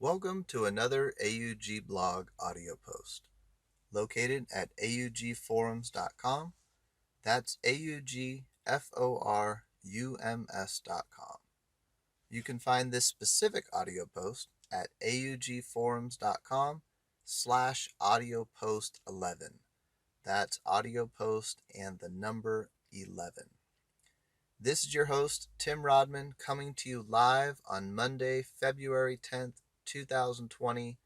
Welcome to another AUG blog audio post located at augforums.com. That's augforums.com. You can find this specific audio post at augforums.com/audio post 11. That's audio post and the number 11. This is your host, Tim Rodman, coming to you live on Monday, February 10th, 2020,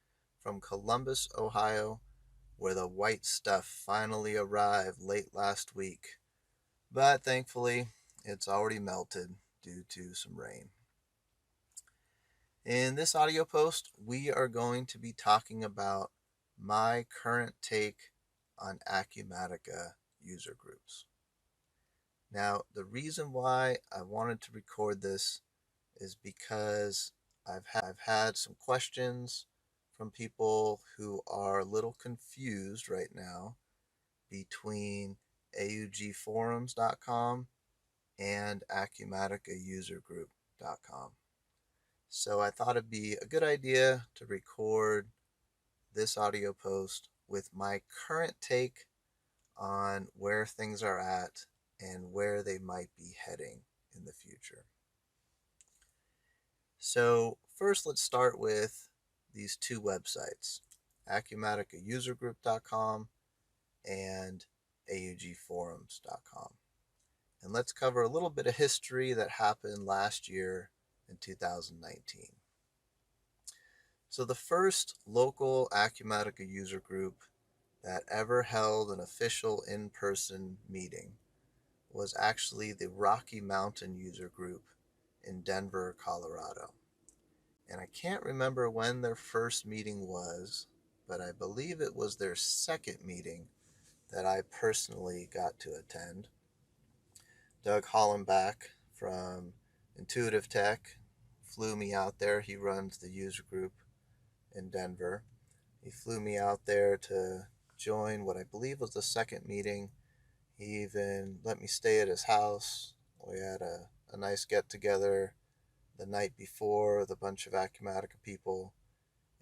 from Columbus, Ohio, where the white stuff finally arrived late last week. But thankfully, it's already melted due to some rain. In this audio post, we are going to be talking about my current take on Acumatica user groups. Now, the reason why I wanted to record this is because I've had some questions from people who are a little confused right now between augforums.com and acumaticausergroup.com. So I thought it'd be a good idea to record this audio post with my current take on where things are at and where they might be heading in the future. So first, let's start with these two websites, acumaticausergroup.com and augforums.com. And let's cover a little bit of history that happened last year in 2019. So the first local Acumatica user group that ever held an official in-person meeting was actually the Rocky Mountain user group in Denver, Colorado. And I can't remember when their first meeting was, but I believe it was their second meeting that I personally got to attend. Doug Hollenbach from Intuitive Tech flew me out there. He runs the user group in Denver. He flew me out there to join what I believe was the second meeting. He even let me stay at his house. We had a nice get together the night before with a bunch of Acumatica people.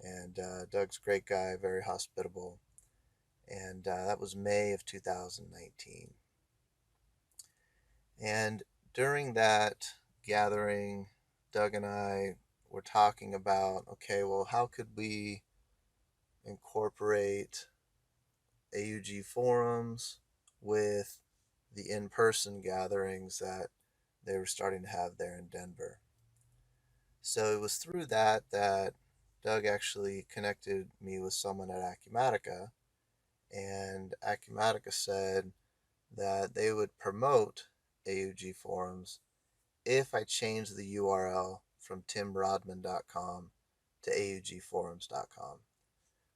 And Doug's a great guy, very hospitable. And that was May of 2019. And during that gathering, Doug and I were talking about, okay, well, how could we incorporate AUG forums with the in-person gatherings that they were starting to have there in Denver. So it was through that Doug actually connected me with someone at Acumatica, and Acumatica said that they would promote AUG forums if I changed the URL from timrodman.com to augforums.com,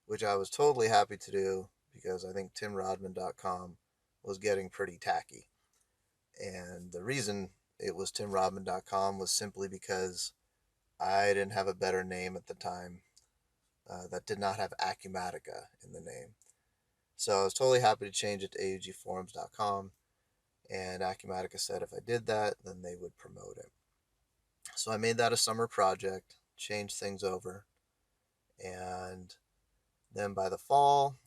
which I was totally happy to do because I think timrodman.com was getting pretty tacky. And the reason it was timrodman.com was simply because I didn't have a better name at the time that did not have Acumatica in the name. So I was totally happy to change it to augforums.com, and Acumatica said if I did that, then they would promote it. So I made that a summer project, changed things over, and then by the fall,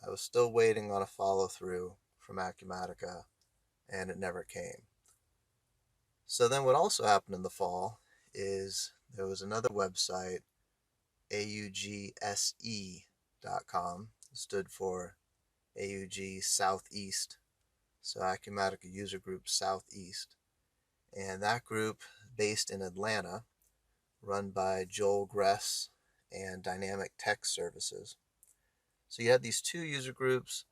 I was still waiting on a follow-through from Acumatica, and it never came. So then what also happened in the fall is there was another website, augse.com, stood for AUG Southeast, so Acumatica User Group Southeast. And that group, based in Atlanta, run by Joel Gress and Dynamic Tech Services. So you had these two user groups,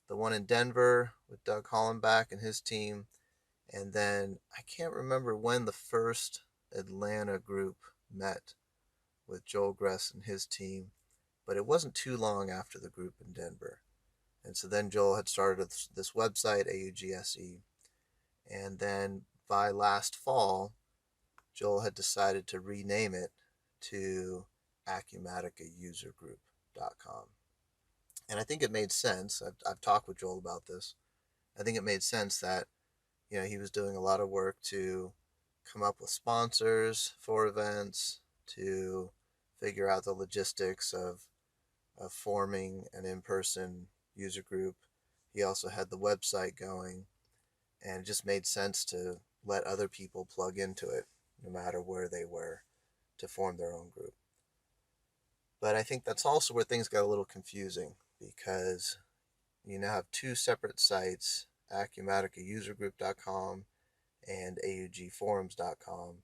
the one in Denver with Doug Hollenbach and his team, and then I can't remember when the first Atlanta group met with Joel Gress and his team, but it wasn't too long after the group in Denver. And so then Joel had started this website, AUGSE, and then by last fall, Joel had decided to rename it to AcuMaticAuserGroup.com. And I think it made sense. I've talked with Joel about this. I think it made sense that he was doing a lot of work to come up with sponsors for events, to figure out the logistics of forming an in-person user group. He also had the website going, and it just made sense to let other people plug into it, no matter where they were, to form their own group. But I think that's also where things got a little confusing, because you now have two separate sites, AcumaticaUserGroup.com and AUGForums.com,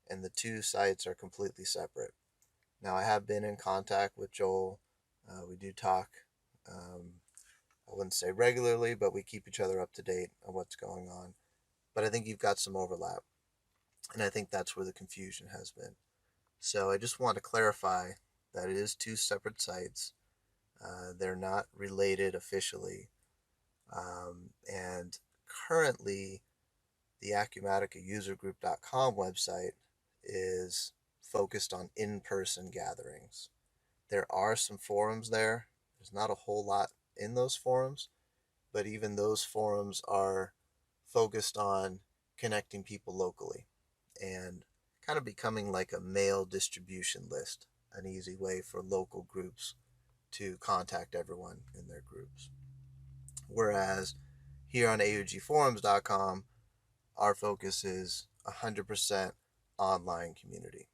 and the two sites are completely separate. Now, I have been in contact with Joel. We do talk, I wouldn't say regularly, but we keep each other up to date on what's going on. But I think you've got some overlap, and I think that's where the confusion has been. So I just want to clarify that it is two separate sites. They're not related officially. And currently, the AcumaticaUserGroup.com website is focused on in-person gatherings. There are some forums there. There's not a whole lot in those forums, but even those forums are focused on connecting people locally and kind of becoming like a mail distribution list, an easy way for local groups to contact everyone in their groups. Whereas here on augforums.com, our focus is 100% online community.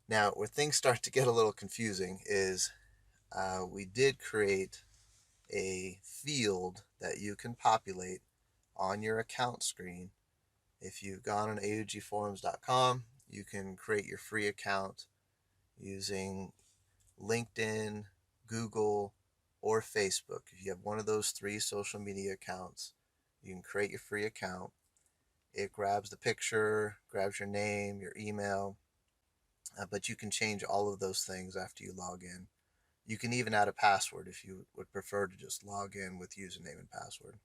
Now, where things start to get a little confusing is we did create a field that you can populate on your account screen. If you've gone on augforums.com, you can create your free account using LinkedIn, Google, or Facebook. If you have one of those three social media accounts, you can create your free account. It grabs the picture, grabs your name, your email, but you can change all of those things after you log in. You can even add a password if you would prefer to just log in with username and password.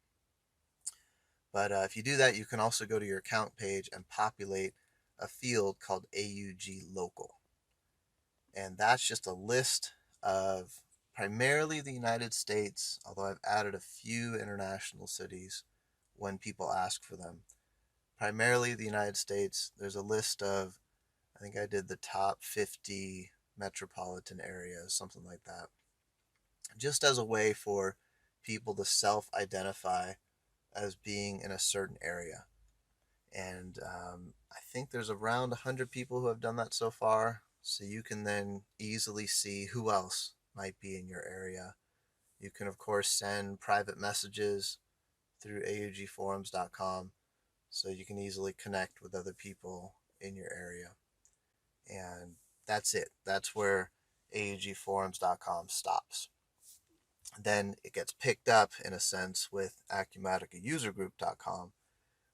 But if you do that, you can also go to your account page and populate a field called AUG Local. And that's just a list of primarily the United States, although I've added a few international cities when people ask for them. Primarily the United States. There's a list of, I think I did the top 50 metropolitan areas, something like that, just as a way for people to self-identify as being in a certain area. And I think there's around 100 people who have done that so far. So you can then easily see who else might be in your area. You can, of course, send private messages through augforums.com so you can easily connect with other people in your area. And that's it. That's where augforums.com stops. Then it gets picked up, in a sense, with acumaticausergroup.com,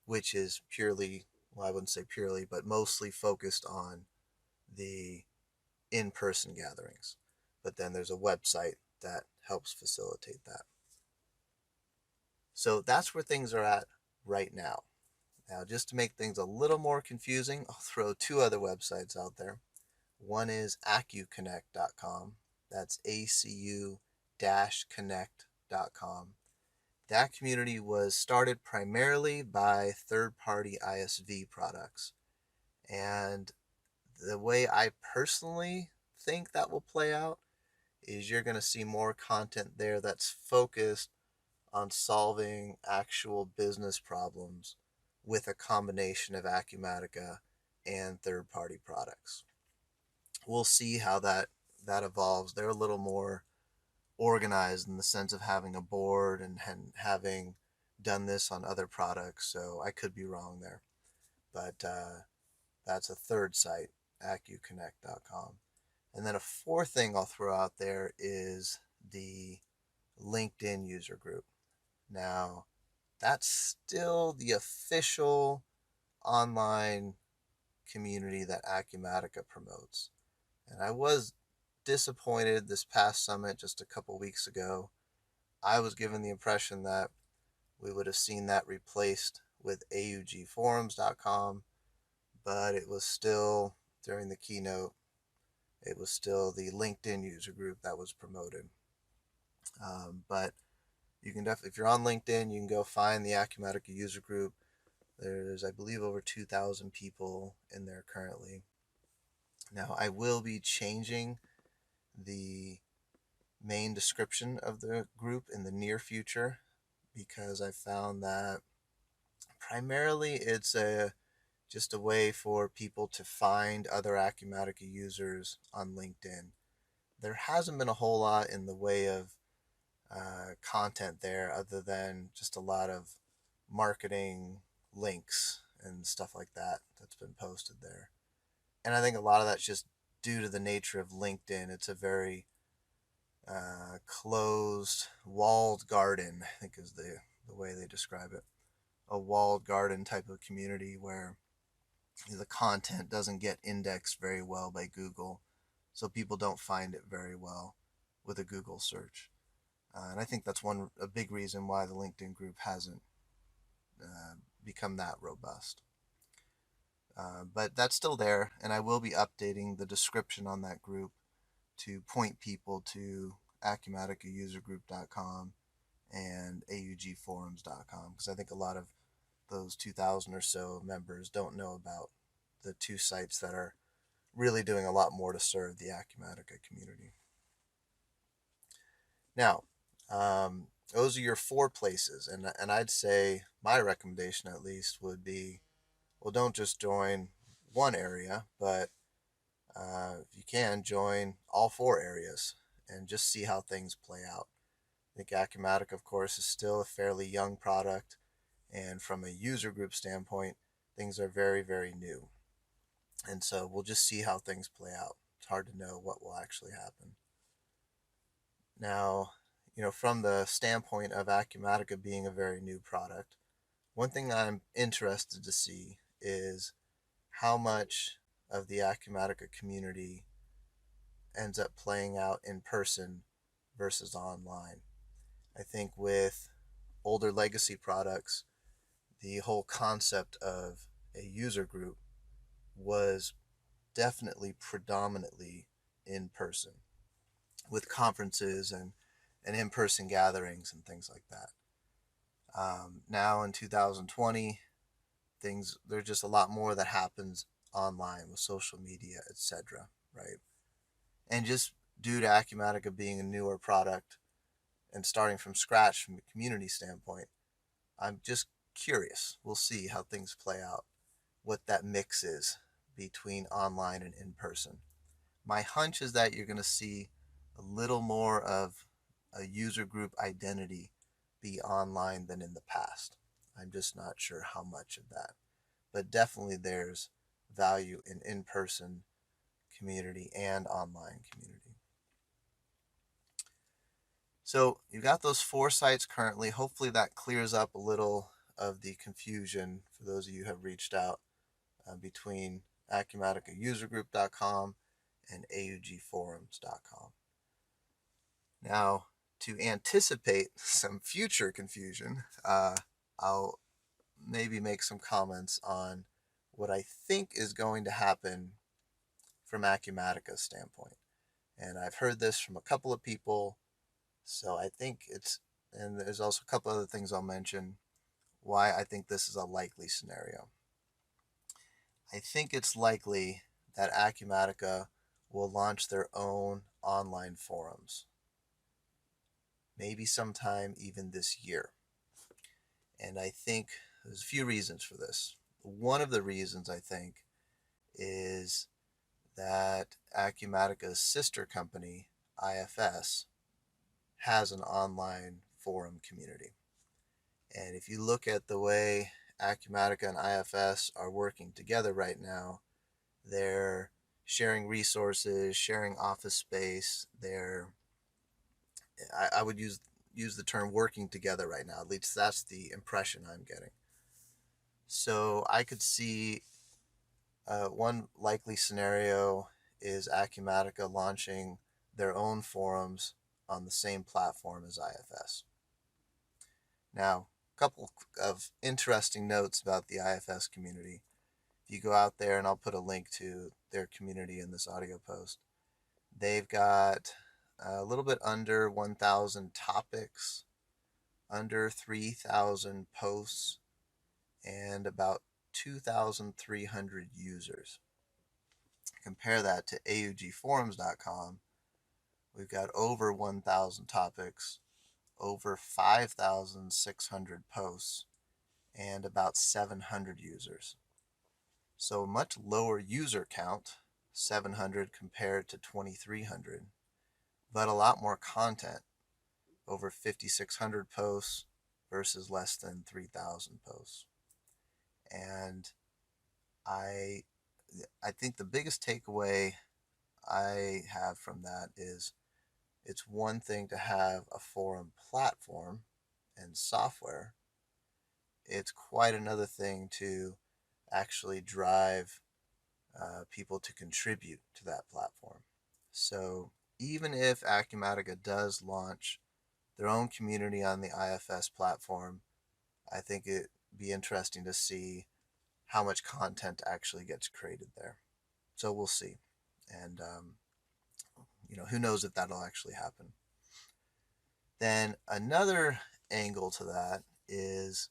which is purely, well, I wouldn't say purely, but mostly focused on the in-person gatherings. But then there's a website that helps facilitate that. So that's where things are at right now. Now, just to make things a little more confusing, I'll throw two other websites out there. One is acuconnect.com. That's acu-connect.com. That community was started primarily by third-party ISV products. And the way I personally think that will play out is you're going to see more content there that's focused on solving actual business problems with a combination of Acumatica and third-party products. We'll see how that evolves. They're a little more organized in the sense of having a board and having done this on other products, so I could be wrong there. But that's a third site, acuconnect.com. And then a fourth thing I'll throw out there is the LinkedIn user group. Now, that's still the official online community that Acumatica promotes. And I was disappointed this past summit just a couple weeks ago. I was given the impression that we would have seen that replaced with augforums.com, but it was still, during the keynote, it was still the LinkedIn user group that was promoted. But you can definitely, if you're on LinkedIn, you can go find the Acumatica user group. There's, I believe, over 2,000 people in there currently. Now, I will be changing the main description of the group in the near future because I found that primarily it's just a way for people to find other Acumatica users on LinkedIn. There hasn't been a whole lot in the way of content there other than just a lot of marketing links and stuff like that that's been posted there. And I think a lot of that's just due to the nature of LinkedIn. It's a very closed, walled garden, I think is the way they describe it. A walled garden type of community where the content doesn't get indexed very well by Google, so people don't find it very well with a Google search. And I think that's a big reason why the LinkedIn group hasn't uh, become that robust. But that's still there, and I will be updating the description on that group to point people to acumaticausergroup.com and augforums.com because I think a lot of those 2,000 or so members don't know about the two sites that are really doing a lot more to serve the Acumatica community. Now, those are your four places, and I'd say my recommendation at least would be, well, don't just join one area, but if you can, join all four areas and just see how things play out. I think Acumatica, of course, is still a fairly young product, and from a user group standpoint, things are very, very new. And so we'll just see how things play out. It's hard to know what will actually happen. Now, from the standpoint of Acumatica being a very new product, one thing I'm interested to see is how much of the Acumatica community ends up playing out in person versus online. I think with older legacy products, the whole concept of a user group was definitely predominantly in person with conferences and in person gatherings and things like that. Now in 2020, there's just a lot more that happens online with social media, etc. Right? And just due to Acumatica being a newer product and starting from scratch from a community standpoint, I'm just curious. We'll see how things play out, what that mix is between online and in person. My hunch is that you're going to see a little more of a user group identity be online than in the past. I'm just not sure how much of that. But definitely there's value in person community and online community. So you've got those four sites currently. Hopefully that clears up a little of the confusion for those of you who have reached out between acumaticausergroup.com and augforums.com. Now, to anticipate some future confusion, I'll maybe make some comments on what I think is going to happen from Acumatica's standpoint. And I've heard this from a couple of people, so I think and there's also a couple other things I'll mention why I think this is a likely scenario. I think it's likely that Acumatica will launch their own online forums, maybe sometime even this year. And I think there's a few reasons for this. One of the reasons I think is that Acumatica's sister company, IFS, has an online forum community. And if you look at the way Acumatica and IFS are working together right now, they're sharing resources, sharing office space. I would use the term working together right now. At least that's the impression I'm getting. So I could see one likely scenario is Acumatica launching their own forums on the same platform as IFS. Now, a couple of interesting notes about the IFS community. If you go out there, and I'll put a link to their community in this audio post, they've got a little bit under 1,000 topics, under 3,000 posts, and about 2,300 users. compare that to augforums.com, we've got over 1,000 topics, over 5,600 posts, and about 700 users. So a much lower user count, 700 compared to 2,300, but a lot more content, over 5,600 posts versus less than 3,000 posts. And I I think the biggest takeaway I have from that is it's one thing to have a forum platform and software. It's quite another thing to actually drive people to contribute to that platform. So even if Acumatica does launch their own community on the IFS platform, I think it'd be interesting to see how much content actually gets created there. So we'll see. And, who knows if that'll actually happen. Then another angle to that is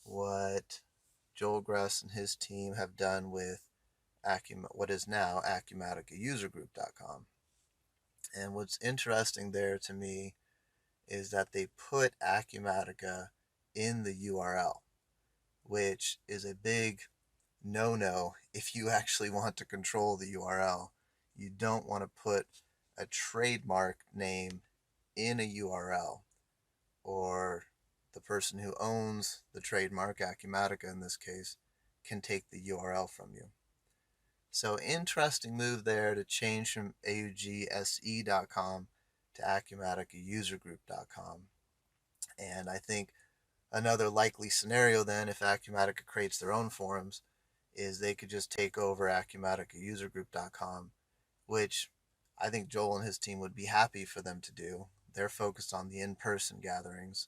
what Joel Gress and his team have done with what is now AcumaticaUserGroup.com. And what's interesting there to me is that they put Acumatica in the URL, which is a big no-no if you actually want to control the URL. You don't want to put a trademark name in a URL, or the person who owns the trademark, Acumatica in this case, can take the URL from you. So interesting move there to change from augse.com to acumaticaUserGroup.com. And I think another likely scenario then, if Acumatica creates their own forums, is they could just take over acumaticaUserGroup.com, which I think Joel and his team would be happy for them to do. They're focused on the in-person gatherings,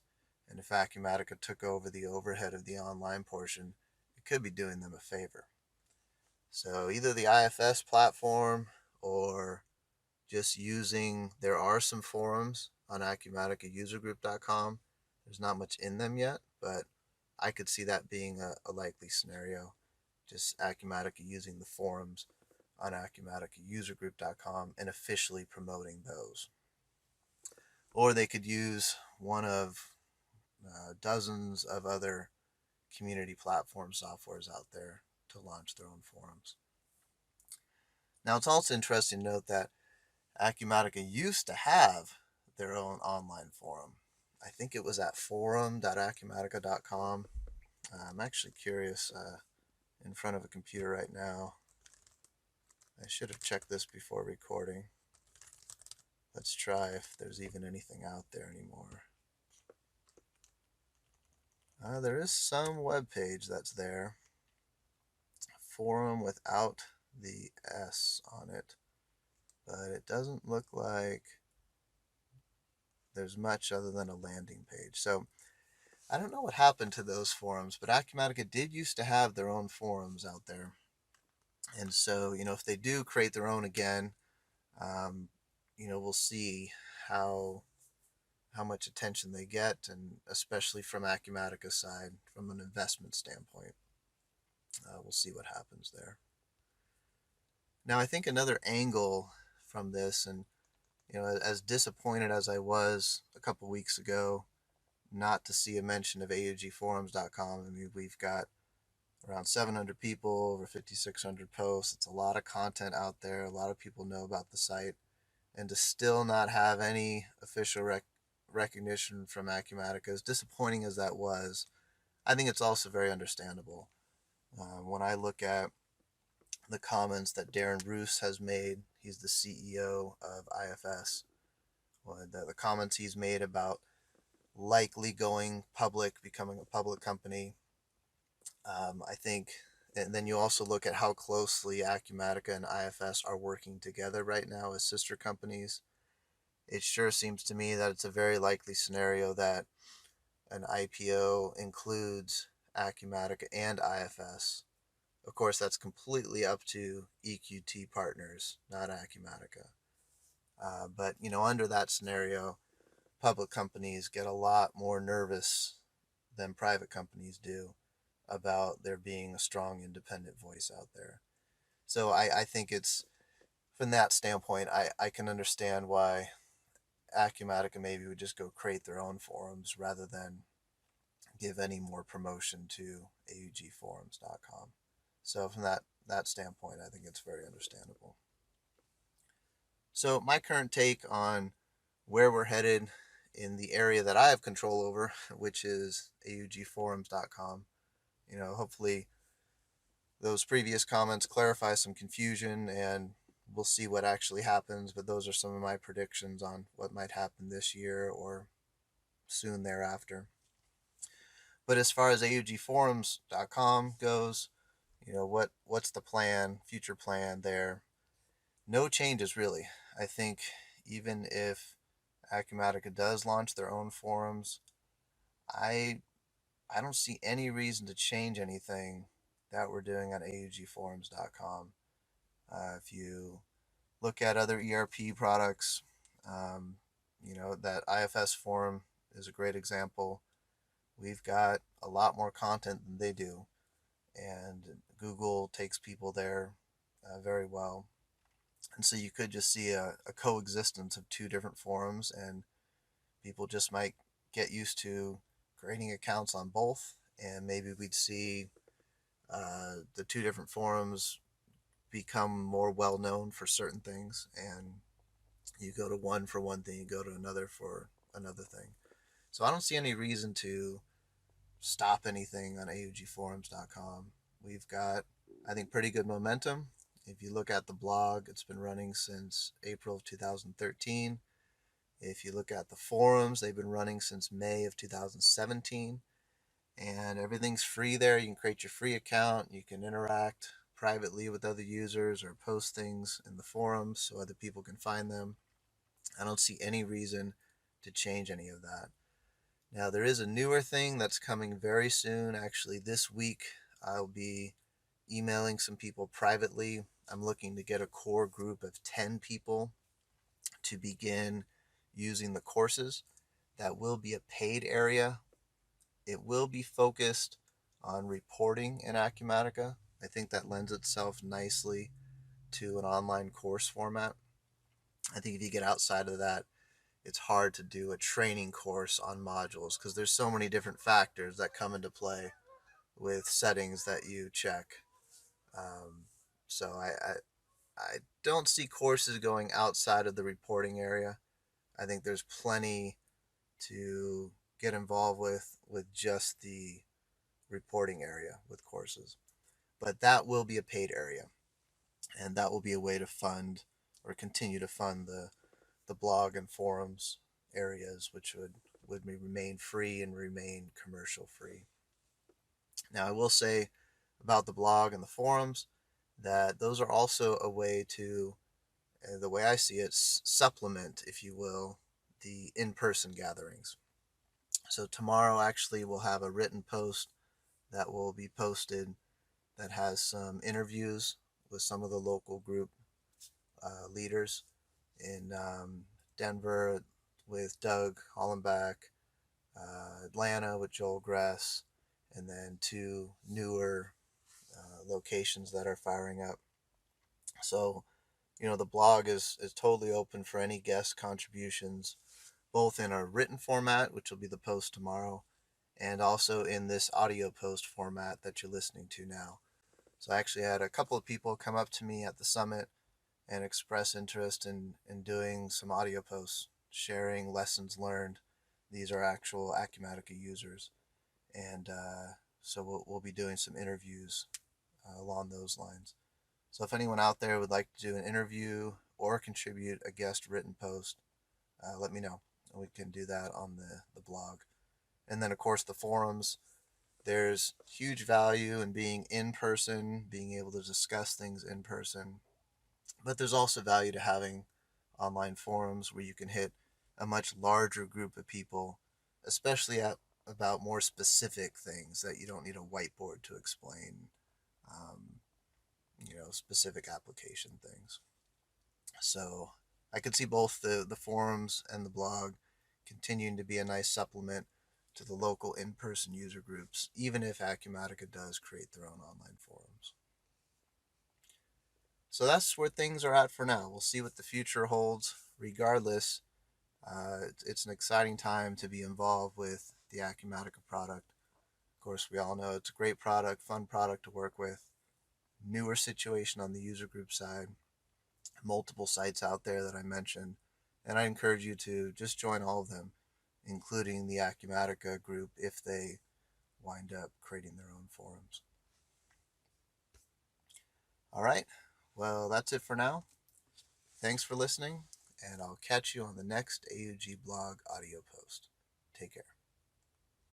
and if Acumatica took over the overhead of the online portion, it could be doing them a favor. So either the IFS platform or just there are some forums on acumaticaUserGroup.com. There's not much in them yet, but I could see that being a likely scenario. Just Acumatica using the forums on acumaticaUserGroup.com and officially promoting those. Or they could use one of dozens of other community platform softwares out there to launch their own forums. Now, it's also interesting to note that Acumatica used to have their own online forum. I think it was at forum.acumatica.com. I'm actually curious, in front of a computer right now. I should have checked this before recording. Let's try if there's even anything out there anymore. There is some web page that's there. Forum without the S on it. But it doesn't look like there's much other than a landing page. So I don't know what happened to those forums, but Acumatica did used to have their own forums out there. And so, if they do create their own again, we'll see how much attention they get, and especially from Acumatica's side, from an investment standpoint. We'll see what happens there. Now, I think another angle from this, and as disappointed as I was a couple weeks ago not to see a mention of augforums.com. I mean, we've got around 700 people, over 5,600 posts. It's a lot of content out there. A lot of people know about the site. And to still not have any official recognition from Acumatica, as disappointing as that was, I think it's also very understandable. When I look at the comments that Darren Roos has made, he's the CEO of IFS, the comments he's made about likely going public, becoming a public company, I think, and then you also look at how closely Acumatica and IFS are working together right now as sister companies. It sure seems to me that it's a very likely scenario that an IPO includes Acumatica and IFS. Of course, that's completely up to EQT Partners, not Acumatica. But, under that scenario, public companies get a lot more nervous than private companies do about there being a strong independent voice out there. So I think it's from that standpoint, I can understand why Acumatica maybe would just go create their own forums rather than give any more promotion to augforums.com. So from that standpoint, I think it's very understandable. So my current take on where we're headed in the area that I have control over, which is augforums.com. Hopefully those previous comments clarify some confusion and we'll see what actually happens. But those are some of my predictions on what might happen this year or soon thereafter. But as far as augforums.com goes, what's the plan, future plan there? No changes really. I think even if Acumatica does launch their own forums, I I don't see any reason to change anything that we're doing on augforums.com. If you look at other ERP products, um, that IFS forum is a great example. We've got a lot more content than they do, and Google takes people there very well. And so you could just see a coexistence of two different forums, and people just might get used to creating accounts on both, and maybe we'd see the two different forums become more well known for certain things, and you go to one for one thing, you go to another for another thing. So I don't see any reason to stop anything on augforums.com. We've got, I think, pretty good momentum. If you look at the blog, it's been running since April of 2013. If you look at the forums, they've been running since May of 2017. And everything's free there. You can create your free account. You can interact privately with other users or post things in the forums so other people can find them. I don't see any reason to change any of that. Now, there is a newer thing that's coming very soon. Actually, this week, I'll be emailing some people privately. I'm looking to get a core group of 10 people to begin using the courses. That will be a paid area. It will be focused on reporting in Acumatica. I think that lends itself nicely to an online course format. I think if you get outside of that, it's hard to do a training course on modules because there's so many different factors that come into play with settings that you check. Um, so I don't see courses going outside of the reporting area. I think there's plenty to get involved with just the reporting area with courses. But that will be a paid area, and that will be a way to fund or continue to fund the blog and forums areas, which would remain free and remain commercial free. Now, I will say about the blog and the forums that those are also a way to, the way I see it, supplement, if you will, the in-person gatherings. So tomorrow, actually, we'll have a written post that will be posted that has some interviews with some of the local group leaders in Denver with Doug Hollenbach, Atlanta with Joel Gress, and then two newer locations that are firing up. So, the blog is totally open for any guest contributions, both in a written format, which will be the post tomorrow, and also in this audio post format that you're listening to now. So I actually had a couple of people come up to me at the summit and express interest in doing some audio posts, sharing lessons learned. These are actual Acumatica users. And so we'll be doing some interviews along those lines. So if anyone out there would like to do an interview or contribute a guest written post, let me know. And we can do that on the blog. And then, of course, the forums. There's huge value in being in person, being able to discuss things in person. But there's also value to having online forums where you can hit a much larger group of people, especially about more specific things that you don't need a whiteboard to explain, um, specific application things. So I could see both the forums and the blog continuing to be a nice supplement to the local in-person user groups, even if Acumatica does create their own online forums. So that's where things are at for now. We'll see what the future holds. Regardless, it's an exciting time to be involved with the Acumatica product. Of course, we all know it's a great product, fun product to work with. Newer situation on the user group side, multiple sites out there that I mentioned, and I encourage you to just join all of them, including the Acumatica group if they wind up creating their own forums. All right, well, that's it for now. Thanks for listening, and I'll catch you on the next AUG blog audio post. Take care.